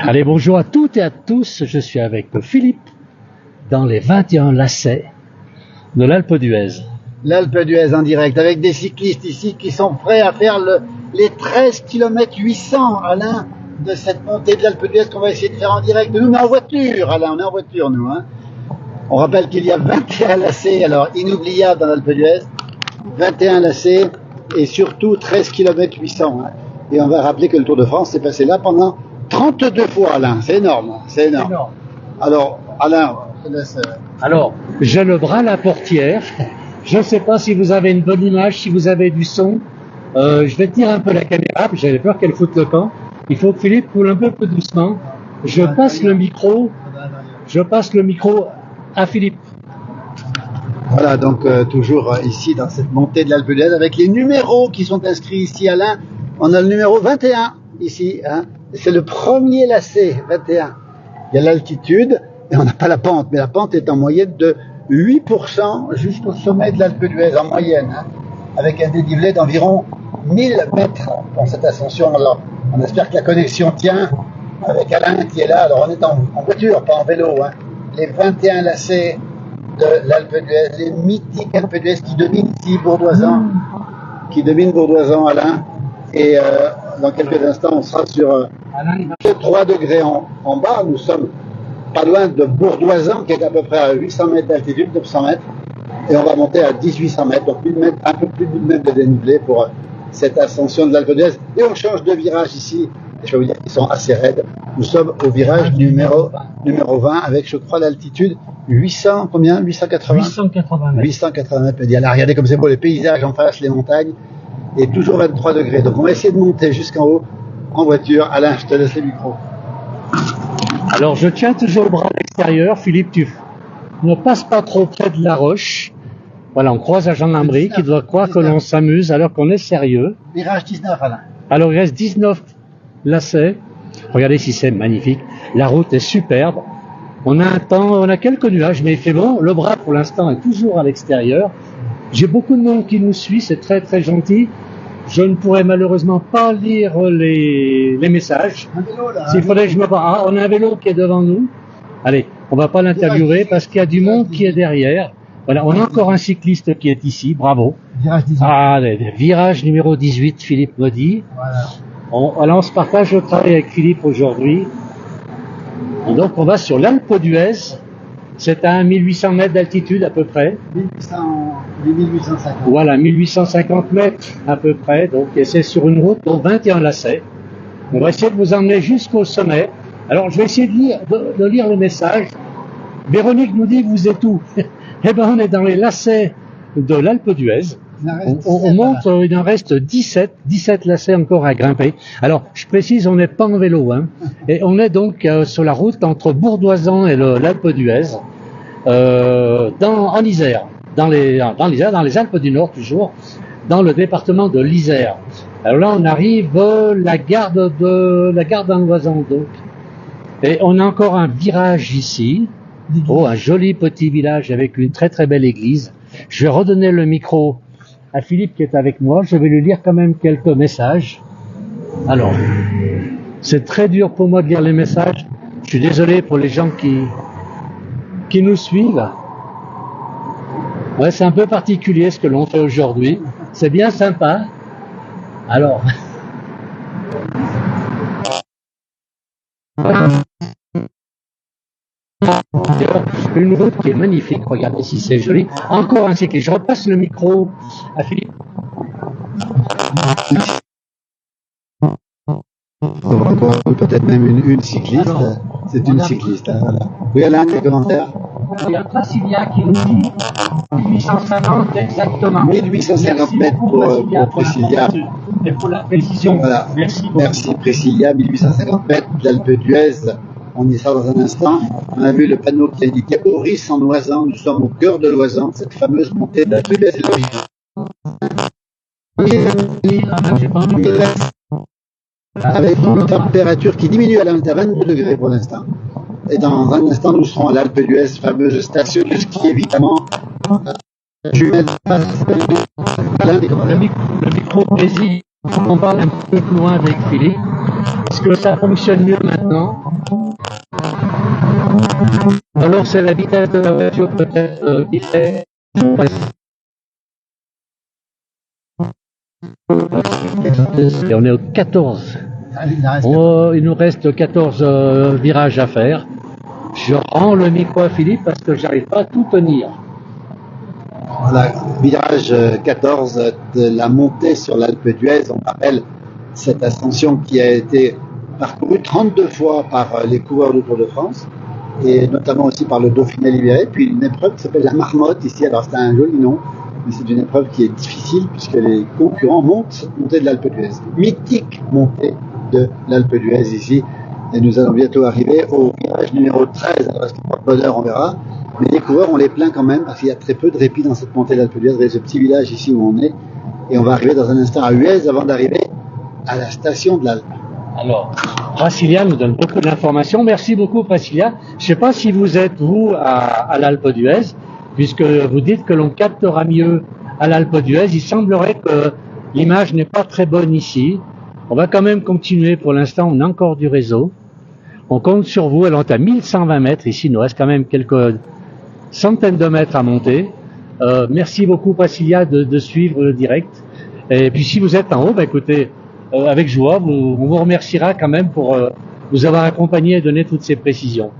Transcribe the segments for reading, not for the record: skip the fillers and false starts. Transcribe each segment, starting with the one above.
Allez, bonjour à toutes et à tous, je suis avec Philippe dans les 21 lacets de l'Alpe d'Huez. L'Alpe d'Huez en direct, avec des cyclistes ici qui sont prêts à faire les 13 km 800, Alain, de cette montée de l'Alpe d'Huez qu'on va essayer de faire en direct. Nous, on est en voiture, Alain, on est en voiture, nous. Hein. On rappelle qu'il y a 21 lacets, alors inoubliables dans l'Alpe d'Huez, 21 lacets et surtout 13 km 800. Hein. Et on va rappeler que le Tour de France s'est passé là pendant 32 fois, Alain. C'est énorme, c'est énorme. Alors, Alain, je te laisse... Alors, j'ai le bras à la portière. Je ne sais pas si vous avez une bonne image, si vous avez du son. Je vais tenir un peu la caméra, j'avais peur qu'elle foute le camp. Il faut que Philippe roule un peu plus doucement. Je passe le micro à Philippe. Voilà, donc toujours ici dans cette montée de l'Alpe d'Huez avec les numéros qui sont inscrits ici, Alain. On a le numéro 21 ici, hein. C'est le premier lacet, 21. Il y a l'altitude et on n'a pas la pente, mais la pente est en moyenne de 8% jusqu'au sommet de l'Alpe d'Huez, en moyenne, hein, avec un dénivelé d'environ 1000 mètres pour cette ascension. Alors, on espère que la connexion tient avec Alain qui est là. Alors, on est en voiture, pas en vélo. Hein. Les 21 lacets de l'Alpe d'Huez, les mythiques Alpe d'Huez qui dominent ici Bourdoisan, Alain. Et dans quelques instants, on sera sur 3 degrés en bas. Nous sommes pas loin de Bourdoisan, qui est à peu près à 800 mètres d'altitude, 900 mètres. Et on va monter à 1800 mètres, donc un peu plus de 1000 mètres de dénivelé pour cette ascension de l'Alpe d'Huez. Et on change de virage ici. Et je vais vous dire qu'ils sont assez raides. Nous sommes au virage numéro 20, avec, je crois, l'altitude 800, combien 880 880 mètres. 880 mètres. Alors, regardez comme c'est beau, les paysages en face, les montagnes. Et toujours 23 degrés. Donc, on va essayer de monter jusqu'en haut en voiture. Alain, je te laisse le micro. Alors, je tiens toujours le bras à l'extérieur. Philippe, tu ne passes pas trop près de la roche. Voilà, on croise à Jean-Lambry qui doit croire que l'on s'amuse alors qu'on est sérieux. Virage 19, Alain. Alors, il reste 19 lacets. Regardez si c'est magnifique. La route est superbe. On a quelques nuages, mais il fait bon. Le bras, pour l'instant, est toujours à l'extérieur. J'ai beaucoup de monde qui nous suit, c'est très très gentil. Je ne pourrais malheureusement pas lire les messages. Un vélo, là. S'il faudrait que je me parle. Ah, on a un vélo qui est devant nous. Allez, on va pas l'interviewer parce qu'il y a du monde qui est derrière. Voilà, on a encore un cycliste qui est ici, bravo. Virage 18. Ah, virage numéro 18, Philippe me dit. Voilà. Alors on se partage le travail avec Philippe aujourd'hui. Et donc on va sur l'Alpe d'Huez. C'est à 1800 mètres d'altitude à peu près. 1850. Voilà, 1850 mètres à peu près. Donc, et c'est sur une route dont 21 lacets. On va essayer de vous emmener jusqu'au sommet. Alors, je vais essayer de lire le message. Véronique nous dit, vous êtes où? Eh ben, on est dans les lacets de l'Alpe d'Huez. On monte, il en reste 17 lacets encore à grimper. Alors, je précise, on n'est pas en vélo, hein. Et on est donc sur la route entre Bourdoisan et l'Alpe d'Huez, en Isère, dans les Alpes du Nord toujours, dans le département de l'Isère. Alors là, on arrive la gare d'Angoisan, donc. Et on a encore un virage ici. Oh, un joli petit village avec une très très belle église. Je vais redonner le micro à Philippe qui est avec moi. Je vais lui lire quand même quelques messages. Alors, c'est très dur pour moi de lire les messages. Je suis désolé pour les gens qui nous suivent. Ouais, c'est un peu particulier ce que l'on fait aujourd'hui. C'est bien sympa. Alors, une route qui est magnifique, regardez si c'est joli. Encore un cycliste. Je repasse le micro à Philippe. Peut-être même une cycliste. C'est une cycliste. Hein, voilà. Oui, Alain, tes commentaires? Il y a Pracilia qui nous dit 1850 exactement. 1850 mètres pour Pracilia. Et pour la précision. Voilà. Merci Pracilia, 1850 mètres d'Alpe d'Huez. On y sera dans un instant. On a vu le panneau qui indiquait Oris en Loisan. Nous sommes au cœur de Loisan, cette fameuse montée d'Alpe d'Huez. Avec une température qui diminue à 22 degrés pour l'instant. Et dans un instant, nous serons à l'Alpe d'Huez, fameuse station de ski, évidemment. Je vais mettre le micro plaisir. On parle un peu plus loin avec Philippe. Est-ce que ça fonctionne mieux maintenant? Alors c'est la vitesse de la voiture peut-être qui fait. Et on est au 14. Il nous reste 14 virages à faire. Je rends le micro à Philippe parce que j'arrive pas à tout tenir. Voilà, virage 14 de la montée sur l'Alpe d'Huez. On rappelle cette ascension qui a été parcourue 32 fois par les coureurs du Tour de France et notamment aussi par le Dauphiné Libéré. Puis une épreuve qui s'appelle la Marmotte ici. Alors c'est un joli nom, mais c'est une épreuve qui est difficile puisque les concurrents montent cette montée de l'Alpe d'Huez. Mythique montée de l'Alpe d'Huez ici. Et nous allons bientôt arriver au virage numéro 13. Alors est-ce qu'il porte bonheur, on verra. Mais les coureurs, on les plaint quand même parce qu'il y a très peu de répit dans cette montée de l'Alpe d'Huez. Vous voyez ce petit village ici où on est. Et on va arriver dans un instant à Huez avant d'arriver à la station de l'Alpe. Alors, Pracilia nous donne beaucoup d'informations. Merci beaucoup, Pracilia. Je ne sais pas si vous êtes, vous, à l'Alpe d'Huez, puisque vous dites que l'on captera mieux à l'Alpe d'Huez. Il semblerait que l'image n'est pas très bonne ici. On va quand même continuer pour l'instant. On a encore du réseau. On compte sur vous. Alors, on est à 1120 mètres. Ici, il nous reste quand même quelques centaines de mètres à monter. Merci beaucoup, Pracilia, de suivre le direct. Et puis, si vous êtes en haut, écoutez, avec joie, on vous remerciera quand même pour vous avoir accompagné et donné toutes ces précisions.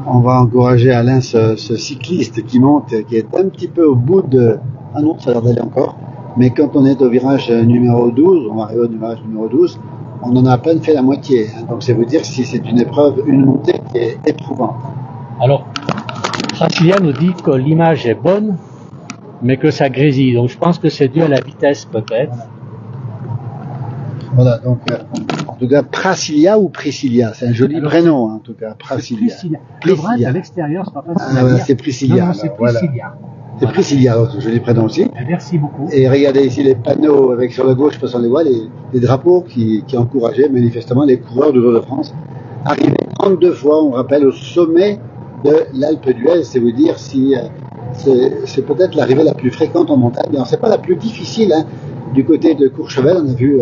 On va encourager Alain, ce cycliste qui monte, qui est un petit peu au bout de... Ah non, ça a l'air d'aller encore. Mais quand on est au virage numéro 12, on va arriver au virage numéro 12, on en a à peine fait la moitié. Donc c'est vous dire si c'est une épreuve, une montée qui est éprouvante. Alors, Pracilia nous dit que l'image est bonne, mais que ça grésille. Donc je pense que c'est dû à la vitesse peut-être. Voilà, donc en tout cas Pracilia ou Priscilla, c'est un joli prénom en tout cas, Pracilia. Le bras à l'extérieur, c'est pas facile. Ah, voilà, c'est Priscilla. Non, c'est Priscilla. Voilà. C'est Priscilla, un joli prénom aussi. Merci beaucoup. Et regardez ici les panneaux avec sur la gauche, je pense on les voit, les drapeaux qui encourageaient manifestement les coureurs du Tour de France. Arrivé 32 fois, on rappelle, au sommet de l'Alpe d'Huez, c'est vous dire si c'est peut-être l'arrivée la plus fréquente en montagne. Alors c'est pas la plus difficile, hein. Du côté de Courchevel, on a vu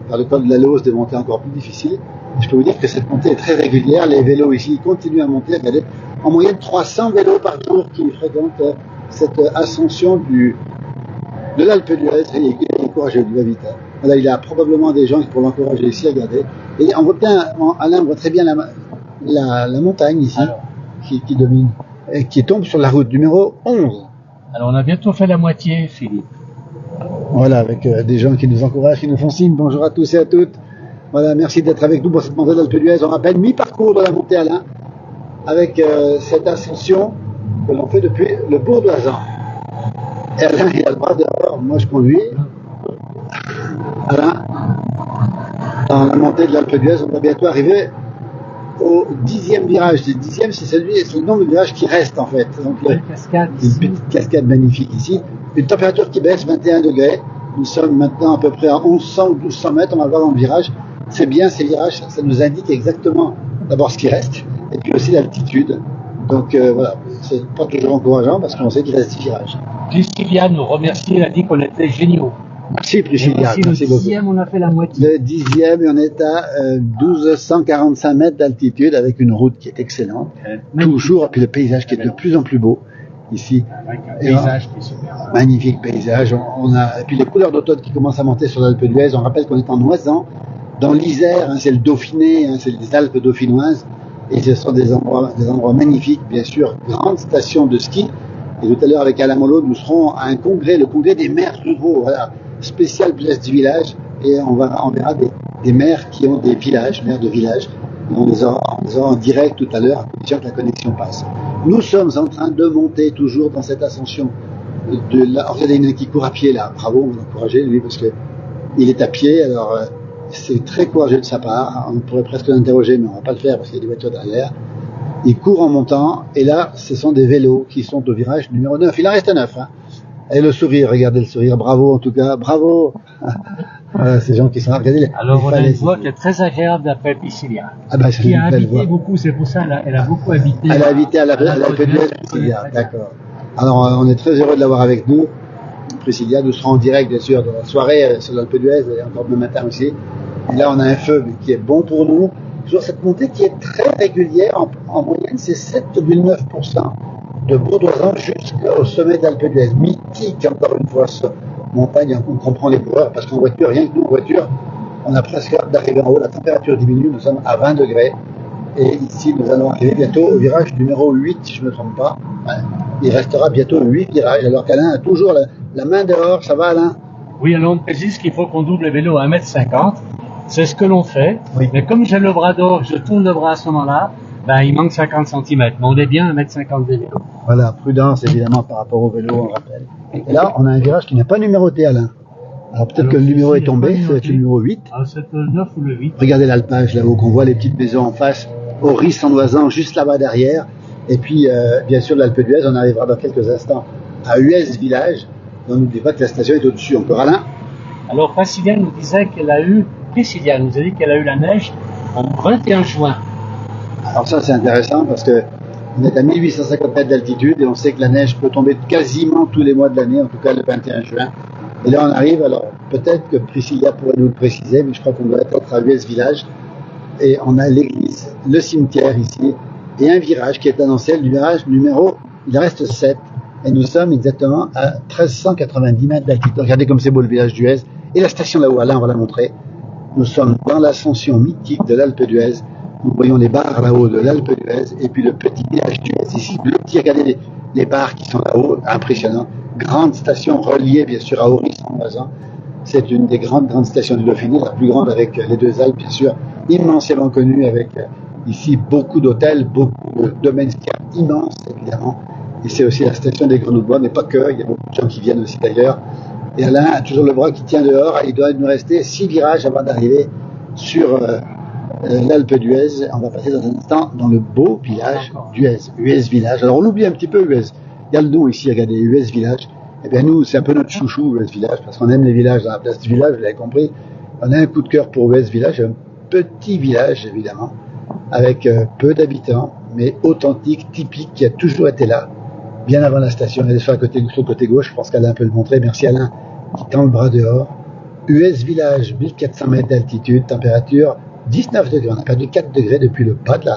par le col de la Lose des montées encore plus difficiles. Je peux vous dire que cette montée est très régulière. Les vélos ici continuent à monter. Regardez, en moyenne 300 vélos par jour qui fréquentent cette ascension de l'Alpe d'Huez. Il est courageux, il va vite. Hein. Voilà, il a probablement des gens pour l'encourager ici, regardez. Et on voit bien, Alain voit très bien la montagne ici qui domine, et qui tombe sur la route numéro 11. Alors on a bientôt fait la moitié, Philippe. Voilà, avec des gens qui nous encouragent, qui nous font signe. Bonjour à tous et à toutes. Voilà, merci d'être avec nous pour cette montée d'Alpe d'Huez. On rappelle mi-parcours de la montée Alain, avec cette ascension que l'on fait depuis le bourg d'Oisan. Et Alain, il a le droit d'abord, moi je conduis. Alain, dans la montée de l'Alpe d'Huez, on va bientôt arriver au 10e virage. Le 10e, c'est le nombre de virages qui reste en fait. Donc, une petite cascade magnifique ici. Une température qui baisse, 21 degrés. Nous sommes maintenant à peu près à 1100 ou 1200 mètres. On va le voir dans le virage. C'est bien ces virages, ça nous indique exactement d'abord ce qui reste, et puis aussi l'altitude. Donc voilà, c'est pas toujours encourageant parce qu'on sait qu'il reste 10 virages. Priscilla nous remercie, elle a dit qu'on était géniaux. Merci Priscilla, merci beaucoup. Le 10e, on a fait la moitié. Le 10e, on est à 1245 mètres d'altitude avec une route qui est excellente. Toujours, et puis le paysage qui est de plus en plus beau. Ici, paysage qui est super. Magnifique paysage. Et puis les couleurs d'automne qui commencent à monter sur l'Alpe d'Huez. On rappelle qu'on est en Oisan, dans l'Isère, hein, c'est le Dauphiné, hein, c'est les Alpes dauphinoises, et ce sont des endroits magnifiques, bien sûr, grande station de ski. Et tout à l'heure avec Alain Mollo, nous serons à un congrès, le congrès des maires ruraux, voilà, spécial place du village, et on verra des maires qui ont des villages, maires de villages. On les aura en direct tout à l'heure, à condition que la connexion passe. Nous sommes en train de monter toujours dans cette ascension. Regardez, il y en a qui court à pied là. Bravo, on va l'encourager lui parce que il est à pied. Alors c'est très courageux de sa part. On pourrait presque l'interroger, mais on va pas le faire parce qu'il y a des voitures derrière. Il court en montant et là, ce sont des vélos qui sont au virage numéro 9. Il en reste 9. Hein. Et le sourire, regardez le sourire. Bravo en tout cas, bravo. Voilà, ces gens qui sont là, regardez. Alors, on a une voix qui est très agréable d'après Priscilla. Ah bah, qui a habité beaucoup, c'est pour ça, elle a beaucoup habité. Elle a habité à l'Alpe d'Huez, Priscilla. D'accord. Alors, on est très heureux de l'avoir avec nous. Priscilla, nous serons en direct, bien sûr, de la soirée sur l'Alpe d'Huez et encore demain matin aussi. Et là, on a un feu qui est bon pour nous. Toujours cette montée qui est très régulière. En moyenne, c'est 7,9% de Bourdoisan jusqu'au sommet d'Alpe d'Huez. Mythique, encore une fois, ce montagne. On comprend les coureurs parce qu'en voiture, rien que nous, en voiture, on a presque hâte d'arriver en haut. La température diminue. Nous sommes à 20 degrés. Et ici, nous allons arriver bientôt au virage numéro 8, si je ne me trompe pas. Ouais. Il restera bientôt 8 virages, alors qu'Alain a toujours la main dehors. Ça va, Alain? Oui, alors on précise qu'il faut qu'on double le vélo à 1,50 m. C'est ce que l'on fait. Oui. Mais comme j'ai le bras d'or, je tourne le bras à ce moment-là, ben, il manque 50 cm. Mais on est bien à 1,50 m de vélo. Voilà, prudence évidemment par rapport au vélo, on rappelle. Et là, on a un virage qui n'est pas numéroté, Alain. Alors peut-être que le numéro est tombé, ça va être le numéro 8. Ah, c'est le 9 ou le 8. Regardez l'alpage là-haut, qu'on voit les petites maisons en face, Oris-en-Loisan juste là-bas derrière. Et puis, bien sûr, l'Alpe d'Huez, on arrivera dans quelques instants à Huez village. On n'oublie pas que la station est au-dessus encore. Alain? Alors, Priscilla nous disait qu'elle a eu, Priscilla nous a dit qu'elle a eu la neige en 21 juin. Alors ça, c'est intéressant parce que on est à 1850 mètres d'altitude et on sait que la neige peut tomber quasiment tous les mois de l'année, en tout cas le 21 juin. Et là, on arrive, alors peut-être que Priscilla pourrait nous le préciser, mais je crois qu'on doit être à Huez village. Et on a l'église, le cimetière ici, et un virage qui est annoncé, le virage numéro, il reste 7. Et nous sommes exactement à 1390 mètres d'altitude. Regardez comme c'est beau le village d'Huez. Et la station là-haut, Alain, on va la montrer. Nous sommes dans l'ascension mythique de l'Alpe d'Huez. Nous voyons les bars là-haut de l'Alpe d'Huez et puis le petit village d'Huez ici. Le petit, regardez les bars qui sont là-haut, impressionnants. Grande station reliée bien sûr à Oris-en-Loisan. C'est une des grandes stations du Dauphiné, la plus grande avec les deux Alpes bien sûr, immensément connue avec ici beaucoup d'hôtels, beaucoup de domaines skiables immenses évidemment. Et c'est aussi la station des Grenouilles, mais pas que, il y a beaucoup de gens qui viennent aussi d'ailleurs. Et Alain a toujours le bras qui tient dehors, il doit nous rester 6 virages avant d'arriver sur l'Alpe d'Huez. On va passer dans un instant dans le beau village d'Huez, Huez village. Alors on oublie un petit peu Huez, il y a le nom ici, regardez, Huez village. Eh bien nous, c'est un peu notre chouchou, Huez village, parce qu'on aime les villages dans la place du village, vous l'avez compris. On a un coup de cœur pour Huez village, un petit village évidemment, avec peu d'habitants, mais authentique, typique, qui a toujours été là. Bien avant la station, elle est sur le côté gauche, je pense qu'Alain peut le montrer. Merci Alain, qui tend le bras dehors. Huez village, 1400 mètres d'altitude, température 19 degrés. On a perdu 4 degrés depuis le pas de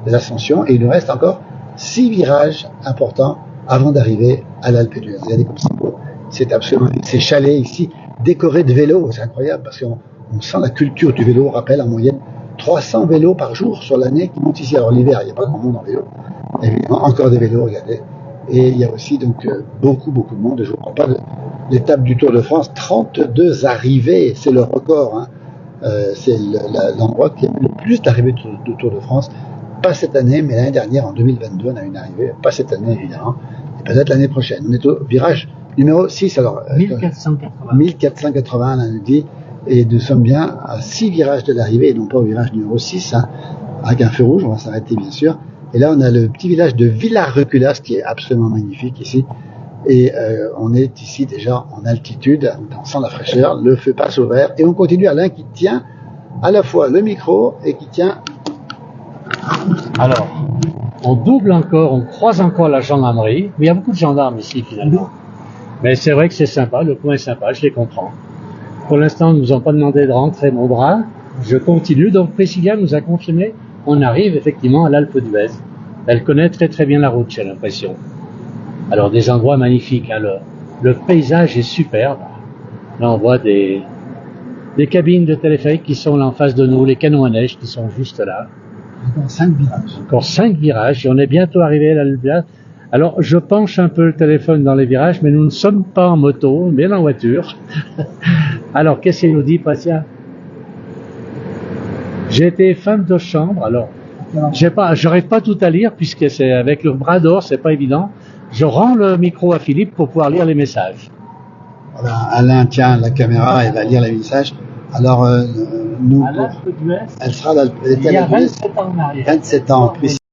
l'ascension et il nous reste encore 6 virages importants avant d'arriver à l'Alpe d'Huez. Regardez comme c'est beau. C'est absolument, ces chalets ici, décorés de vélos, c'est incroyable parce qu'on sent la culture du vélo. On rappelle en moyenne 300 vélos par jour sur l'année qui montent ici. Alors l'hiver, il n'y a pas grand monde en vélo. Évidemment, encore des vélos, regardez. Et il y a aussi donc beaucoup de monde. Je ne vous parle pas de l'étape du Tour de France, 32 arrivées, c'est le record. Hein. C'est l'endroit qui a le plus d'arrivées du Tour de France. Pas cette année, mais l'année dernière, en 2022, on a une arrivée. Pas cette année, évidemment. Et peut-être l'année prochaine. On est au virage numéro 6. Alors, 1480. 1480, on nous dit. Et nous sommes bien à 6 virages de l'arrivée, et non pas au virage numéro 6, hein, avec un feu rouge. On va s'arrêter, bien sûr. Et là, on a le petit village de Villar-Reculas qui est absolument magnifique ici. Et on est ici déjà en altitude, on sent la fraîcheur, le feu passe au vert. Et on continue, Alain qui tient à la fois le micro et qui tient... Alors, on double encore, on croise encore la gendarmerie. Mais il y a beaucoup de gendarmes ici finalement. Mais c'est vrai que c'est sympa, le coin est sympa, je les comprends. Pour l'instant, ils ne nous ont pas demandé de rentrer mon bras. Je continue. Donc Priscilla nous a confirmé, on arrive effectivement à l'Alpe d'Huez. Elle connaît très bien la route, j'ai l'impression. Alors des endroits magnifiques, hein, le paysage est superbe. Là on voit des cabines de téléphérique qui sont là en face de nous, les canons à neige qui sont juste là. Encore 5 virages. Encore 5 virages et on est bientôt arrivé à l'Alpe d'Huez. Alors je penche un peu le téléphone dans les virages, mais nous ne sommes pas en moto, mais en voiture. Alors qu'est-ce qu'il nous dit, Passia? J'ai été femme de chambre, alors j'arrive pas tout à lire puisque c'est avec le bras d'or, c'est pas évident. Je rends le micro à Philippe pour pouvoir lire les messages. Voilà, Alain tient la caméra et va lire les messages. Alors, nous, À l'Alpe d'Huez, elle sera là, il y a 27 ans en arrière. 27 ans.